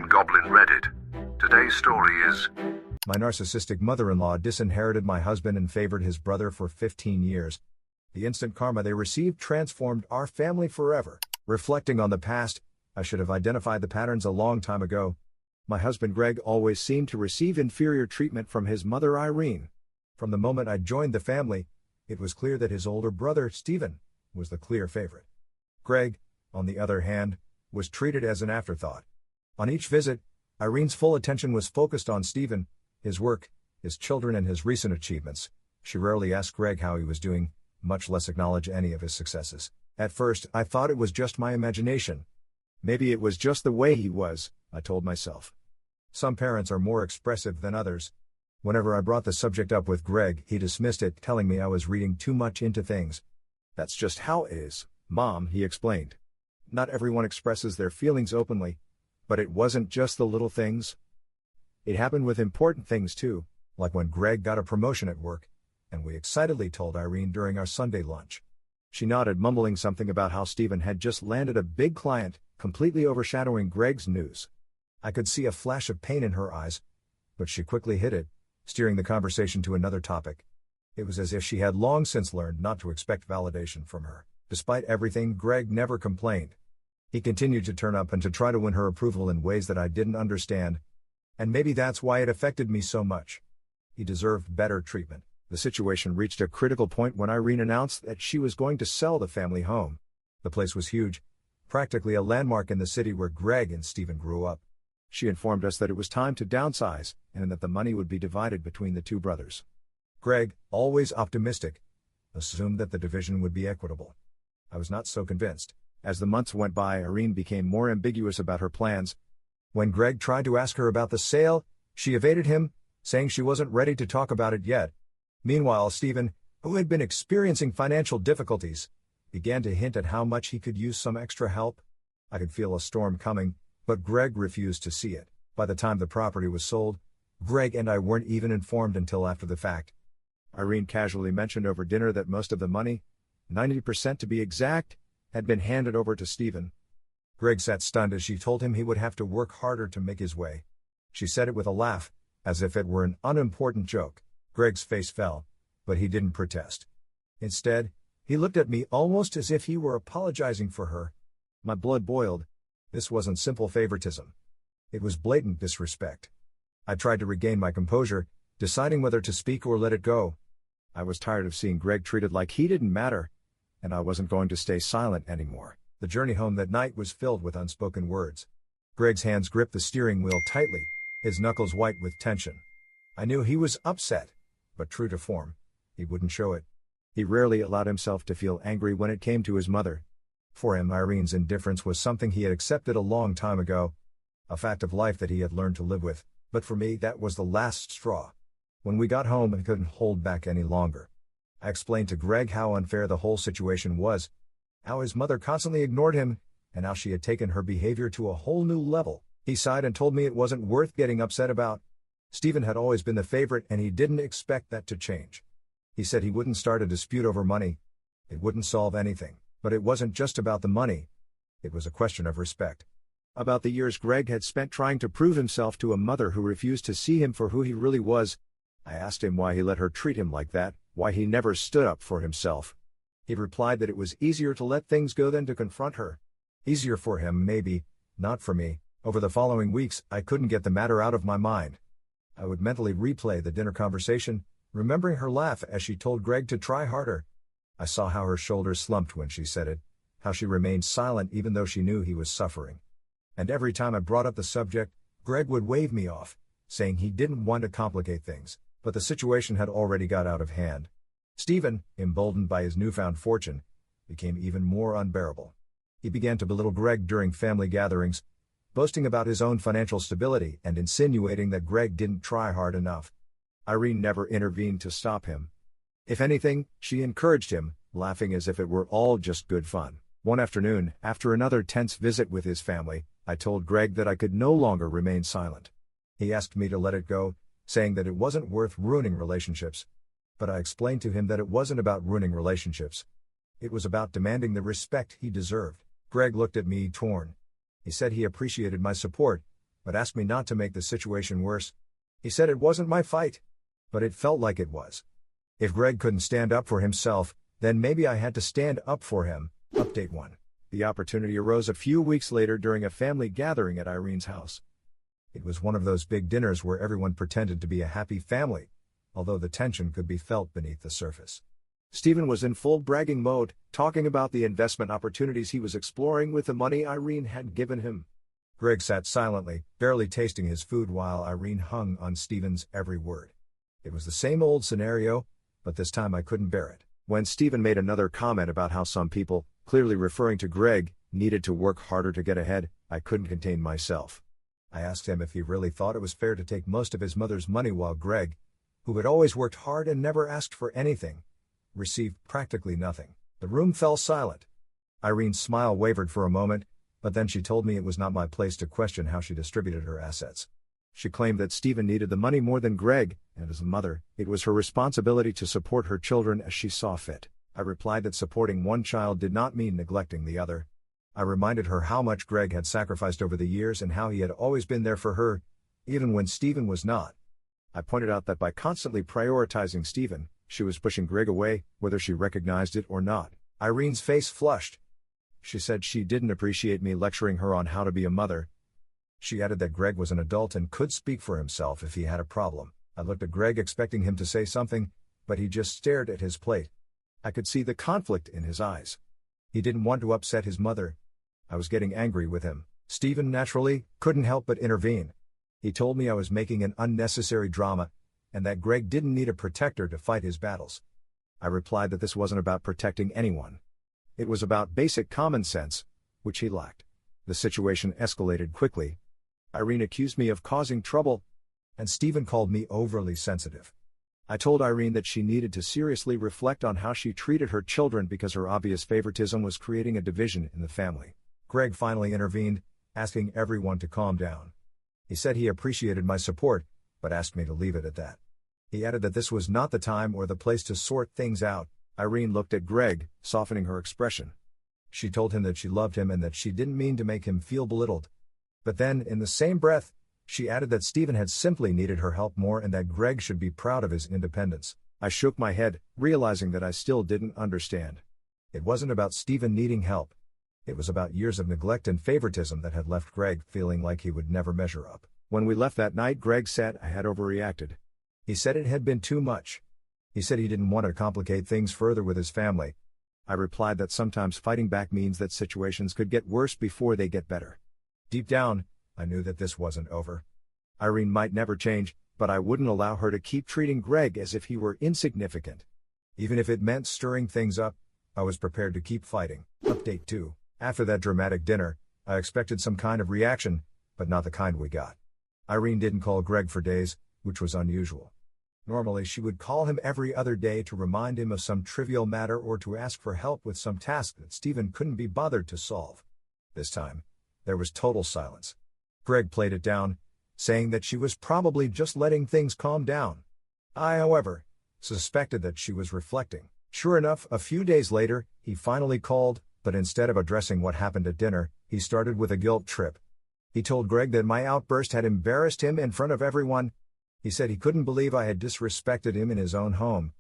on Goblin Reddit. Today's story is My narcissistic mother-in-law disinherited my husband and favored his brother for 15 years. The instant karma they received transformed our family forever. Reflecting on the past, I should have identified the patterns a long time ago. My husband Greg always seemed to receive inferior treatment from his mother Irene. From the moment I joined the family, it was clear that his older brother, Stephen, was the clear favorite. Greg, on the other hand, was treated as an afterthought. On each visit, Irene's full attention was focused on Stephen, his work, his children and his recent achievements. She rarely asked Greg how he was doing, much less acknowledge any of his successes. At first, I thought it was just my imagination. Maybe it was just the way he was, I told myself. Some parents are more expressive than others. Whenever I brought the subject up with Greg, he dismissed it, telling me I was reading too much into things. That's just how it is, Mom, he explained. Not everyone expresses their feelings openly, but it wasn't just the little things. It happened with important things too, like when Greg got a promotion at work, and we excitedly told Irene during our Sunday lunch. She nodded, mumbling something about how Stephen had just landed a big client, completely overshadowing Greg's news. I could see a flash of pain in her eyes, but she quickly hid it, steering the conversation to another topic. It was as if she had long since learned not to expect validation from her. Despite everything, Greg never complained. He continued to turn up and to try to win her approval in ways that I didn't understand. And maybe that's why it affected me so much. He deserved better treatment. The situation reached a critical point when Irene announced that she was going to sell the family home. The place was huge, practically a landmark in the city where Greg and Stephen grew up. She informed us that it was time to downsize, and that the money would be divided between the two brothers. Greg, always optimistic, assumed that the division would be equitable. I was not so convinced. As the months went by, Irene became more ambiguous about her plans. When Greg tried to ask her about the sale, she evaded him, saying she wasn't ready to talk about it yet. Meanwhile, Stephen, who had been experiencing financial difficulties, began to hint at how much he could use some extra help. I could feel a storm coming, but Greg refused to see it. By the time the property was sold, Greg and I weren't even informed until after the fact. Irene casually mentioned over dinner that most of the money, 90% to be exact, had been handed over to Stephen. Greg sat stunned as she told him he would have to work harder to make his way. She said it with a laugh, as if it were an unimportant joke. Greg's face fell, but he didn't protest. Instead, he looked at me almost as if he were apologizing for her. My blood boiled. This wasn't simple favoritism. It was blatant disrespect. I tried to regain my composure, deciding whether to speak or let it go. I was tired of seeing Greg treated like he didn't matter, and I wasn't going to stay silent anymore. The journey home that night was filled with unspoken words. Greg's hands gripped the steering wheel tightly, his knuckles white with tension. I knew he was upset, but true to form, he wouldn't show it. He rarely allowed himself to feel angry when it came to his mother. For him, Irene's indifference was something he had accepted a long time ago, a fact of life that he had learned to live with. But for me, that was the last straw. When we got home and couldn't hold back any longer, I explained to Greg how unfair the whole situation was, how his mother constantly ignored him, and how she had taken her behavior to a whole new level. He sighed and told me it wasn't worth getting upset about. Stephen had always been the favorite and he didn't expect that to change. He said he wouldn't start a dispute over money. It wouldn't solve anything. But it wasn't just about the money. It was a question of respect. About the years Greg had spent trying to prove himself to a mother who refused to see him for who he really was. I asked him why he let her treat him like that, why he never stood up for himself. He replied that it was easier to let things go than to confront her. Easier for him, maybe, not for me. Over the following weeks, I couldn't get the matter out of my mind. I would mentally replay the dinner conversation, remembering her laugh as she told Greg to try harder. I saw how her shoulders slumped when she said it, how she remained silent even though she knew he was suffering. And every time I brought up the subject, Greg would wave me off, saying he didn't want to complicate things, but the situation had already got out of hand. Stephen, emboldened by his newfound fortune, became even more unbearable. He began to belittle Greg during family gatherings, boasting about his own financial stability and insinuating that Greg didn't try hard enough. Irene never intervened to stop him. If anything, she encouraged him, laughing as if it were all just good fun. One afternoon, after another tense visit with his family, I told Greg that I could no longer remain silent. He asked me to let it go, saying that it wasn't worth ruining relationships. But I explained to him that it wasn't about ruining relationships. It was about demanding the respect he deserved. Greg looked at me torn. He said he appreciated my support, but asked me not to make the situation worse. He said it wasn't my fight, but it felt like it was. If Greg couldn't stand up for himself, then maybe I had to stand up for him. Update 1. The opportunity arose a few weeks later during a family gathering at Irene's house. It was one of those big dinners where everyone pretended to be a happy family, although the tension could be felt beneath the surface. Stephen was in full bragging mode, talking about the investment opportunities he was exploring with the money Irene had given him. Greg sat silently, barely tasting his food while Irene hung on Stephen's every word. It was the same old scenario, but this time I couldn't bear it. When Stephen made another comment about how some people, clearly referring to Greg, needed to work harder to get ahead, I couldn't contain myself. I asked him if he really thought it was fair to take most of his mother's money while Greg, who had always worked hard and never asked for anything, received practically nothing. The room fell silent. Irene's smile wavered for a moment, but then she told me it was not my place to question how she distributed her assets. She claimed that Stephen needed the money more than Greg, and as a mother, it was her responsibility to support her children as she saw fit. I replied that supporting one child did not mean neglecting the other. I reminded her how much Greg had sacrificed over the years and how he had always been there for her, even when Stephen was not. I pointed out that by constantly prioritizing Stephen, she was pushing Greg away, whether she recognized it or not. Irene's face flushed. She said she didn't appreciate me lecturing her on how to be a mother. She added that Greg was an adult and could speak for himself if he had a problem. I looked at Greg expecting him to say something, but he just stared at his plate. I could see the conflict in his eyes. He didn't want to upset his mother. I was getting angry with him. Stephen, naturally, couldn't help but intervene. He told me I was making an unnecessary drama, and that Greg didn't need a protector to fight his battles. I replied that this wasn't about protecting anyone. It was about basic common sense, which he lacked. The situation escalated quickly. Irene accused me of causing trouble, and Stephen called me overly sensitive. I told Irene that she needed to seriously reflect on how she treated her children because her obvious favoritism was creating a division in the family. Greg finally intervened, asking everyone to calm down. He said he appreciated my support, but asked me to leave it at that. He added that this was not the time or the place to sort things out. Irene looked at Greg, softening her expression. She told him that she loved him and that she didn't mean to make him feel belittled. But then, in the same breath, she added that Stephen had simply needed her help more and that Greg should be proud of his independence. I shook my head, realizing that I still didn't understand. It wasn't about Stephen needing help. It was about years of neglect and favoritism that had left Greg feeling like he would never measure up. When we left that night, Greg said I had overreacted. He said it had been too much. He said he didn't want to complicate things further with his family. I replied that sometimes fighting back means that situations could get worse before they get better. Deep down, I knew that this wasn't over. Irene might never change, but I wouldn't allow her to keep treating Greg as if he were insignificant. Even if it meant stirring things up, I was prepared to keep fighting. Update 2. After that dramatic dinner, I expected some kind of reaction, but not the kind we got. Irene didn't call Greg for days, which was unusual. Normally she would call him every other day to remind him of some trivial matter or to ask for help with some task that Stephen couldn't be bothered to solve. This time, there was total silence. Greg played it down, saying that she was probably just letting things calm down. I, however, suspected that she was reflecting. Sure enough, a few days later, he finally called, but instead of addressing what happened at dinner, he started with a guilt trip. He told Greg that my outburst had embarrassed him in front of everyone. He said he couldn't believe I had disrespected him in his own home.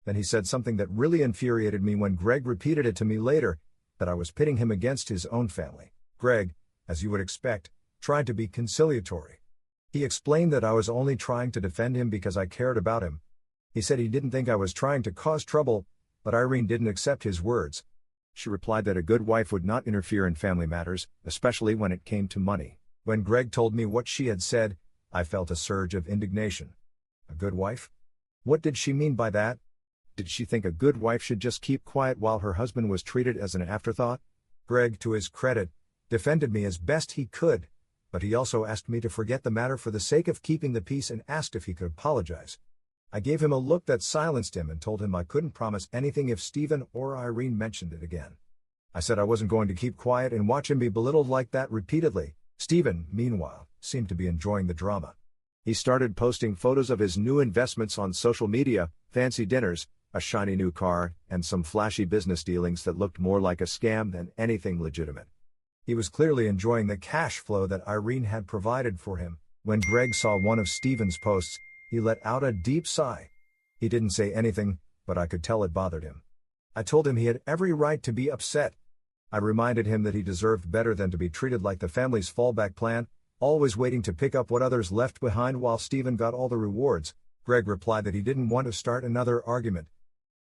Then he said something that really infuriated me when Greg repeated it to me later, that I was pitting him against his own family. Greg, as you would expect, tried to be conciliatory. He explained that I was only trying to defend him because I cared about him. He said he didn't think I was trying to cause trouble, but Irene didn't accept his words. She replied that a good wife would not interfere in family matters, especially when it came to money. When Greg told me what she had said, I felt a surge of indignation. A good wife? What did she mean by that? Did she think a good wife should just keep quiet while her husband was treated as an afterthought? Greg, to his credit, defended me as best he could, but he also asked me to forget the matter for the sake of keeping the peace and asked if he could apologize. I gave him a look that silenced him and told him I couldn't promise anything if Stephen or Irene mentioned it again. I said I wasn't going to keep quiet and watch him be belittled like that repeatedly. Stephen, meanwhile, seemed to be enjoying the drama. He started posting photos of his new investments on social media, fancy dinners, a shiny new car, and some flashy business dealings that looked more like a scam than anything legitimate. He was clearly enjoying the cash flow that Irene had provided for him. When Greg saw one of Steven's posts, he let out a deep sigh. He didn't say anything, but I could tell it bothered him. I told him he had every right to be upset. I reminded him that he deserved better than to be treated like the family's fallback plan, always waiting to pick up what others left behind while Steven got all the rewards. Greg replied that he didn't want to start another argument.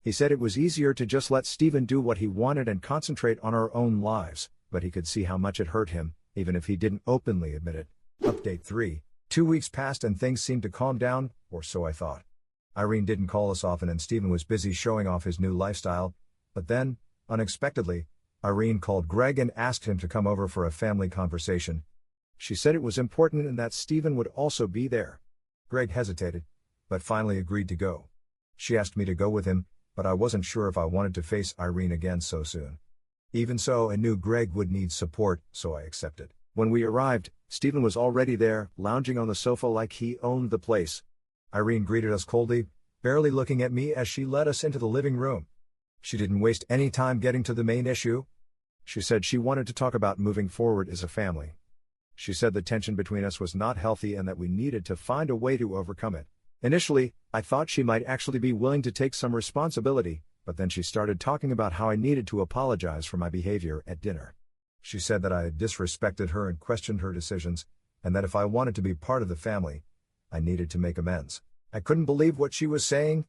He said it was easier to just let Steven do what he wanted and concentrate on our own lives, but he could see how much it hurt him, even if he didn't openly admit it. Update 3. 2 weeks passed and things seemed to calm down, or so I thought. Irene didn't call us often and Steven was busy showing off his new lifestyle, but then, unexpectedly, Irene called Greg and asked him to come over for a family conversation. She said it was important and that Steven would also be there. Greg hesitated, but finally agreed to go. She asked me to go with him, but I wasn't sure if I wanted to face Irene again so soon. Even so, I knew Greg would need support, so I accepted. When we arrived, Steven was already there, lounging on the sofa like he owned the place. Irene greeted us coldly, barely looking at me as she led us into the living room. She didn't waste any time getting to the main issue. She said she wanted to talk about moving forward as a family. She said the tension between us was not healthy and that we needed to find a way to overcome it. Initially, I thought she might actually be willing to take some responsibility, but then she started talking about how I needed to apologize for my behavior at dinner. She said that I had disrespected her and questioned her decisions, and that if I wanted to be part of the family, I needed to make amends. I couldn't believe what she was saying.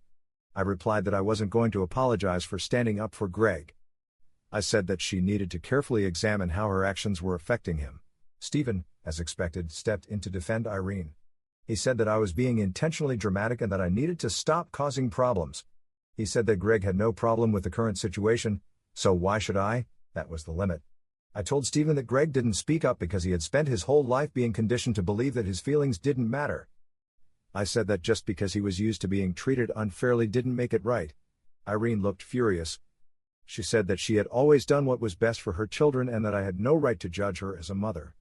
I replied that I wasn't going to apologize for standing up for Greg. I said that she needed to carefully examine how her actions were affecting him. Steven, as expected, stepped in to defend Irene. He said that I was being intentionally dramatic and that I needed to stop causing problems. He said that Greg had no problem with the current situation, so why should I? That was the limit. I told Steven that Greg didn't speak up because he had spent his whole life being conditioned to believe that his feelings didn't matter. I said that just because he was used to being treated unfairly didn't make it right. Irene looked furious. She said that she had always done what was best for her children and that I had no right to judge her as a mother.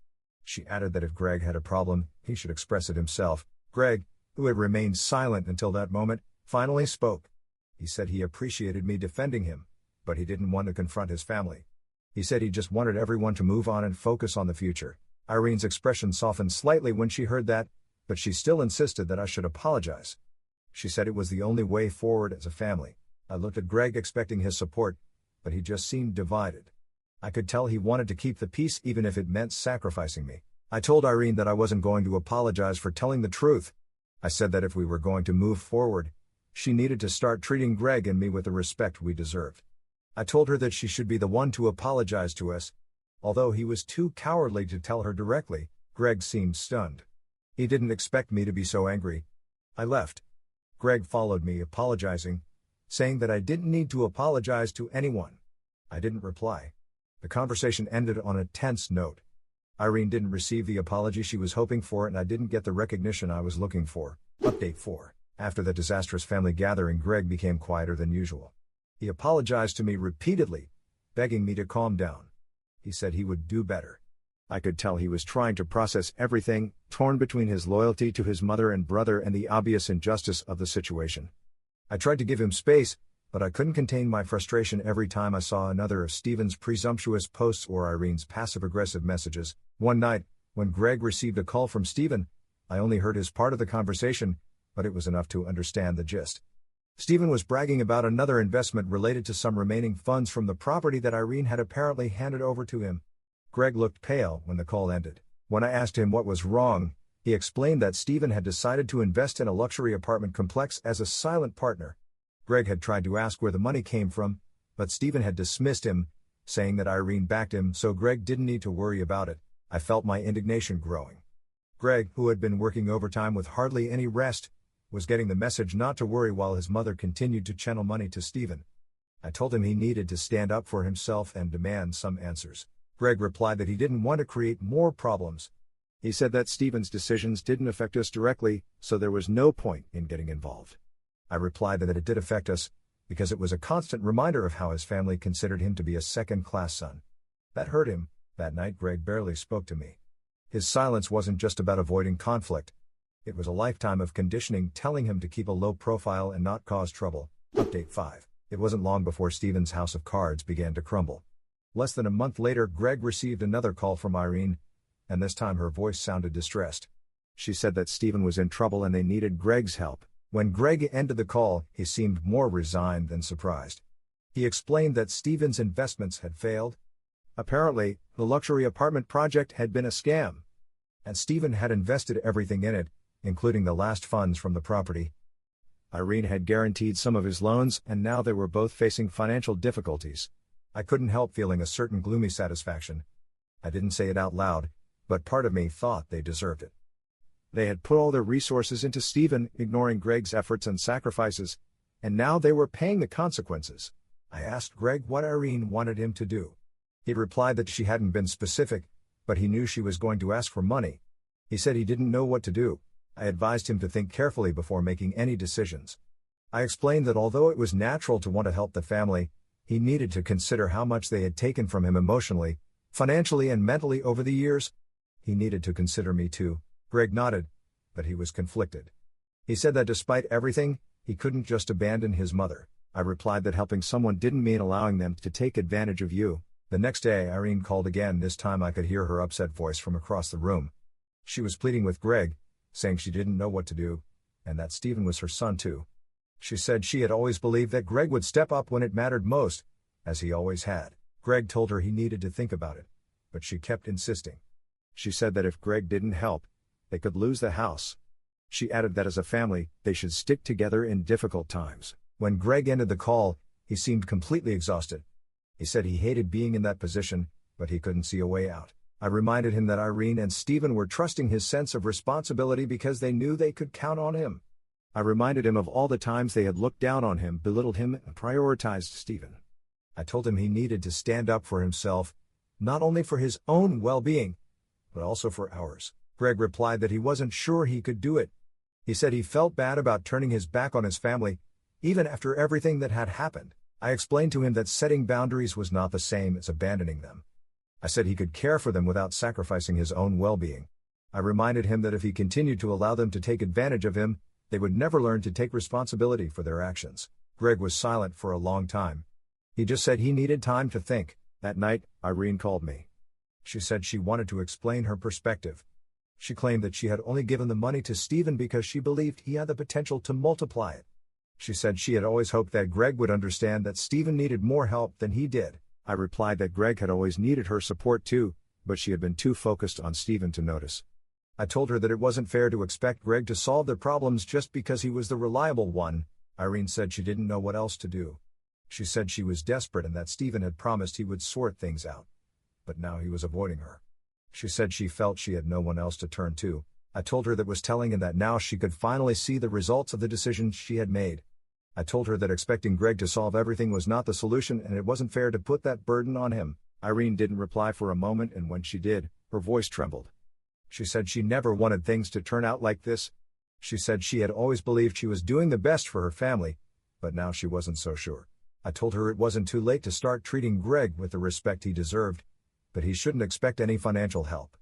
She added that if Greg had a problem, he should express it himself. Greg, who had remained silent until that moment, finally spoke. He said he appreciated me defending him, but he didn't want to confront his family. He said he just wanted everyone to move on and focus on the future. Irene's expression softened slightly when she heard that, but she still insisted that I should apologize. She said it was the only way forward as a family. I looked at Greg expecting his support, but he just seemed divided. I could tell he wanted to keep the peace even if it meant sacrificing me. I told Irene that I wasn't going to apologize for telling the truth. I said that if we were going to move forward, she needed to start treating Greg and me with the respect we deserved. I told her that she should be the one to apologize to us. Although he was too cowardly to tell her directly, Greg seemed stunned. He didn't expect me to be so angry. I left. Greg followed me, apologizing, saying that I didn't need to apologize to anyone. I didn't reply. The conversation ended on a tense note. Irene didn't receive the apology she was hoping for and I didn't get the recognition I was looking for. Update 4. After the disastrous family gathering, Greg became quieter than usual. He apologized to me repeatedly, begging me to calm down. He said he would do better. I could tell he was trying to process everything, torn between his loyalty to his mother and brother and the obvious injustice of the situation. I tried to give him space, but I couldn't contain my frustration every time I saw another of Steven's presumptuous posts or Irene's passive-aggressive messages. One night, when Greg received a call from Steven, I only heard his part of the conversation, but it was enough to understand the gist. Steven was bragging about another investment related to some remaining funds from the property that Irene had apparently handed over to him. Greg looked pale when the call ended. When I asked him what was wrong, he explained that Steven had decided to invest in a luxury apartment complex as a silent partner. Greg had tried to ask where the money came from, but Steven had dismissed him, saying that Irene backed him so Greg didn't need to worry about it. I felt my indignation growing. Greg, who had been working overtime with hardly any rest, was getting the message not to worry while his mother continued to channel money to Steven. I told him he needed to stand up for himself and demand some answers. Greg replied that he didn't want to create more problems. He said that Steven's decisions didn't affect us directly, so there was no point in getting involved. I replied that it did affect us, because it was a constant reminder of how his family considered him to be a second-class son. That hurt him. That night Greg barely spoke to me. His silence wasn't just about avoiding conflict. It was a lifetime of conditioning telling him to keep a low profile and not cause trouble. Update 5. It wasn't long before Steven's house of cards began to crumble. Less than a month later, Greg received another call from Irene, and this time her voice sounded distressed. She said that Stephen was in trouble and they needed Greg's help. When Greg ended the call, he seemed more resigned than surprised. He explained that Stephen's investments had failed. Apparently, the luxury apartment project had been a scam, and Stephen had invested everything in it, including the last funds from the property. Irene had guaranteed some of his loans, and now they were both facing financial difficulties. I couldn't help feeling a certain gloomy satisfaction. I didn't say it out loud, but part of me thought they deserved it. They had put all their resources into Stephen, ignoring Greg's efforts and sacrifices, and now they were paying the consequences. I asked Greg what Irene wanted him to do. He replied that she hadn't been specific, but he knew she was going to ask for money. He said he didn't know what to do. I advised him to think carefully before making any decisions. I explained that although it was natural to want to help the family, he needed to consider how much they had taken from him emotionally, financially and mentally over the years. He needed to consider me too. Greg nodded, but he was conflicted. He said that despite everything, he couldn't just abandon his mother. I replied that helping someone didn't mean allowing them to take advantage of you. The next day, Irene called again. This time I could hear her upset voice from across the room. She was pleading with Greg, saying she didn't know what to do, and that Stephen was her son too. She said she had always believed that Greg would step up when it mattered most, as he always had. Greg told her he needed to think about it, but she kept insisting. She said that if Greg didn't help, they could lose the house. She added that as a family, they should stick together in difficult times. When Greg ended the call, he seemed completely exhausted. He said he hated being in that position, but he couldn't see a way out. I reminded him that Irene and Stephen were trusting his sense of responsibility because they knew they could count on him. I reminded him of all the times they had looked down on him, belittled him, and prioritized Stephen. I told him he needed to stand up for himself, not only for his own well-being, but also for ours. Greg replied that he wasn't sure he could do it. He said he felt bad about turning his back on his family, even after everything that had happened. I explained to him that setting boundaries was not the same as abandoning them. I said he could care for them without sacrificing his own well-being. I reminded him that if he continued to allow them to take advantage of him, they would never learn to take responsibility for their actions. Greg was silent for a long time. He just said he needed time to think. That night, Irene called me. She said she wanted to explain her perspective. She claimed that she had only given the money to Stephen because she believed he had the potential to multiply it. She said she had always hoped that Greg would understand that Stephen needed more help than he did. I replied that Greg had always needed her support too, but she had been too focused on Stephen to notice. I told her that it wasn't fair to expect Greg to solve their problems just because he was the reliable one. Irene said she didn't know what else to do. She said she was desperate and that Stephen had promised he would sort things out. But now he was avoiding her. She said she felt she had no one else to turn to. I told her that was telling and that now she could finally see the results of the decisions she had made. I told her that expecting Greg to solve everything was not the solution and it wasn't fair to put that burden on him. Irene didn't reply for a moment, and when she did, her voice trembled. She said she never wanted things to turn out like this. She said she had always believed she was doing the best for her family, but now she wasn't so sure. I told her it wasn't too late to start treating Greg with the respect he deserved, but he shouldn't expect any financial help.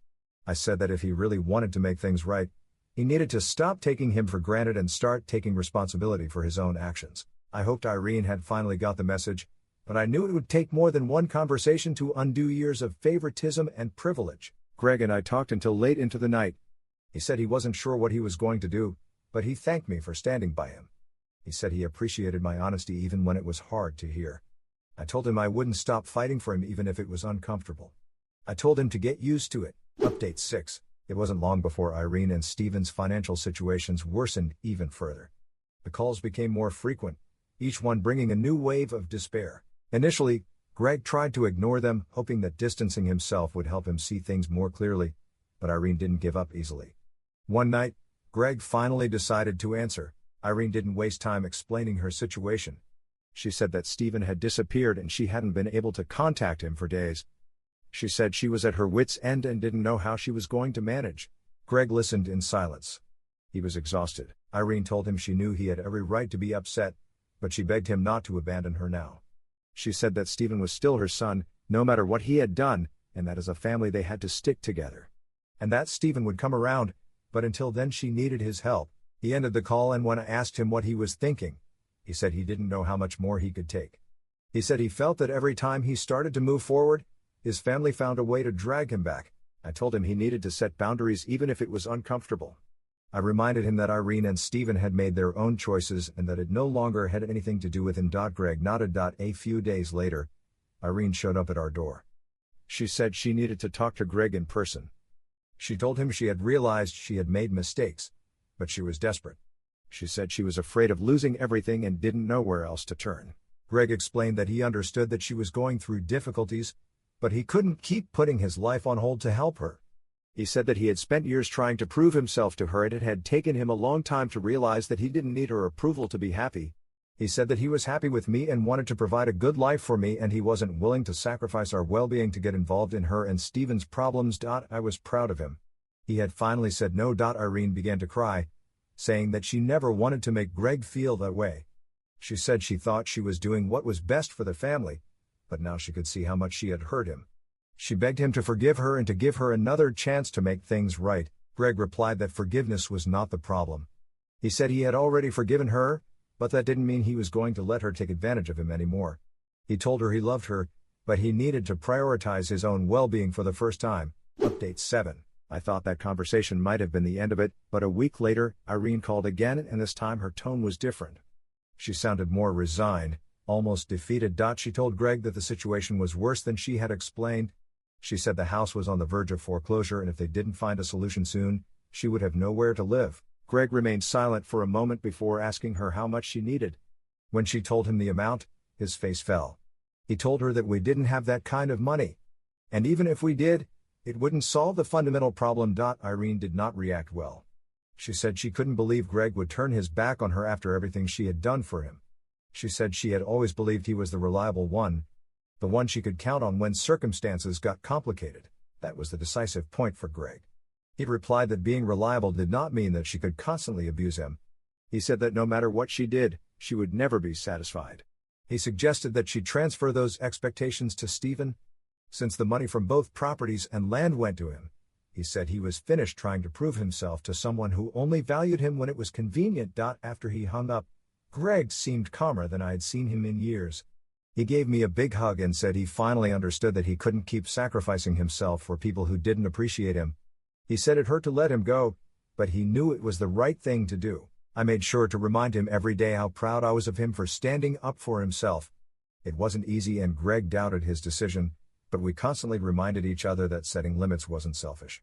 I said that if he really wanted to make things right, he needed to stop taking him for granted and start taking responsibility for his own actions. I hoped Irene had finally got the message, but I knew it would take more than one conversation to undo years of favoritism and privilege. Greg and I talked until late into the night. He said he wasn't sure what he was going to do, but he thanked me for standing by him. He said he appreciated my honesty even when it was hard to hear. I told him I wouldn't stop fighting for him even if it was uncomfortable. I told him to get used to it. Update 6. It wasn't long before Irene and Stephen's financial situations worsened even further. The calls became more frequent, each one bringing a new wave of despair. Initially, Greg tried to ignore them, hoping that distancing himself would help him see things more clearly, but Irene didn't give up easily. One night, Greg finally decided to answer. Irene didn't waste time explaining her situation. She said that Stephen had disappeared and she hadn't been able to contact him for days. She said she was at her wit's end and didn't know how she was going to manage. Greg listened in silence. He was exhausted. Irene told him she knew he had every right to be upset, but she begged him not to abandon her now. She said that Stephen was still her son, no matter what he had done, and that as a family they had to stick together. And that Stephen would come around, but until then she needed his help. He ended the call, and when I asked him what he was thinking, he said he didn't know how much more he could take. He said he felt that every time he started to move forward, his family found a way to drag him back. I told him he needed to set boundaries even if it was uncomfortable. I reminded him that Irene and Stephen had made their own choices and that it no longer had anything to do with him. Greg nodded. A few days later, Irene showed up at our door. She said she needed to talk to Greg in person. She told him she had realized she had made mistakes, but she was desperate. She said she was afraid of losing everything and didn't know where else to turn. Greg explained that he understood that she was going through difficulties, but he couldn't keep putting his life on hold to help her. He said that he had spent years trying to prove himself to her and it had taken him a long time to realize that he didn't need her approval to be happy. He said that he was happy with me and wanted to provide a good life for me and he wasn't willing to sacrifice our well-being to get involved in her and Stephen's problems. I was proud of him. He had finally said no. Irene began to cry, saying that she never wanted to make Greg feel that way. She said she thought she was doing what was best for the family, but now she could see how much she had hurt him. She begged him to forgive her and to give her another chance to make things right. Greg replied that forgiveness was not the problem. He said he had already forgiven her, but that didn't mean he was going to let her take advantage of him anymore. He told her he loved her, but he needed to prioritize his own well-being for the first time. Update 7. I thought that conversation might have been the end of it, but a week later, Irene called again and this time her tone was different. She sounded more resigned, almost defeated. She told Greg that the situation was worse than she had explained. She said the house was on the verge of foreclosure and if they didn't find a solution soon, she would have nowhere to live. Greg remained silent for a moment before asking her how much she needed. When she told him the amount, his face fell. He told her that we didn't have that kind of money. And even if we did, it wouldn't solve the fundamental problem. Irene did not react well. She said she couldn't believe Greg would turn his back on her after everything she had done for him. She said she had always believed he was the reliable one, the one she could count on when circumstances got complicated. That was the decisive point for Greg. He replied that being reliable did not mean that she could constantly abuse him. He said that no matter what she did, she would never be satisfied. He suggested that she transfer those expectations to Stephen. Since the money from both properties and land went to him, he said he was finished trying to prove himself to someone who only valued him when it was convenient. After he hung up, Greg seemed calmer than I had seen him in years. He gave me a big hug and said he finally understood that he couldn't keep sacrificing himself for people who didn't appreciate him. He said it hurt to let him go, but he knew it was the right thing to do. I made sure to remind him every day how proud I was of him for standing up for himself. It wasn't easy and Greg doubted his decision, but we constantly reminded each other that setting limits wasn't selfish.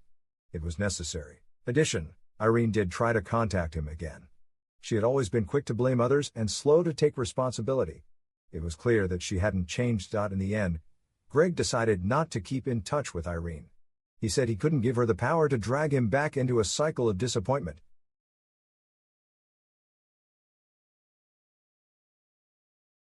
It was necessary. Addition, Irene did try to contact him again. She had always been quick to blame others and slow to take responsibility. It was clear that she hadn't changed. In the end, Greg decided not to keep in touch with Irene. He said he couldn't give her the power to drag him back into a cycle of disappointment.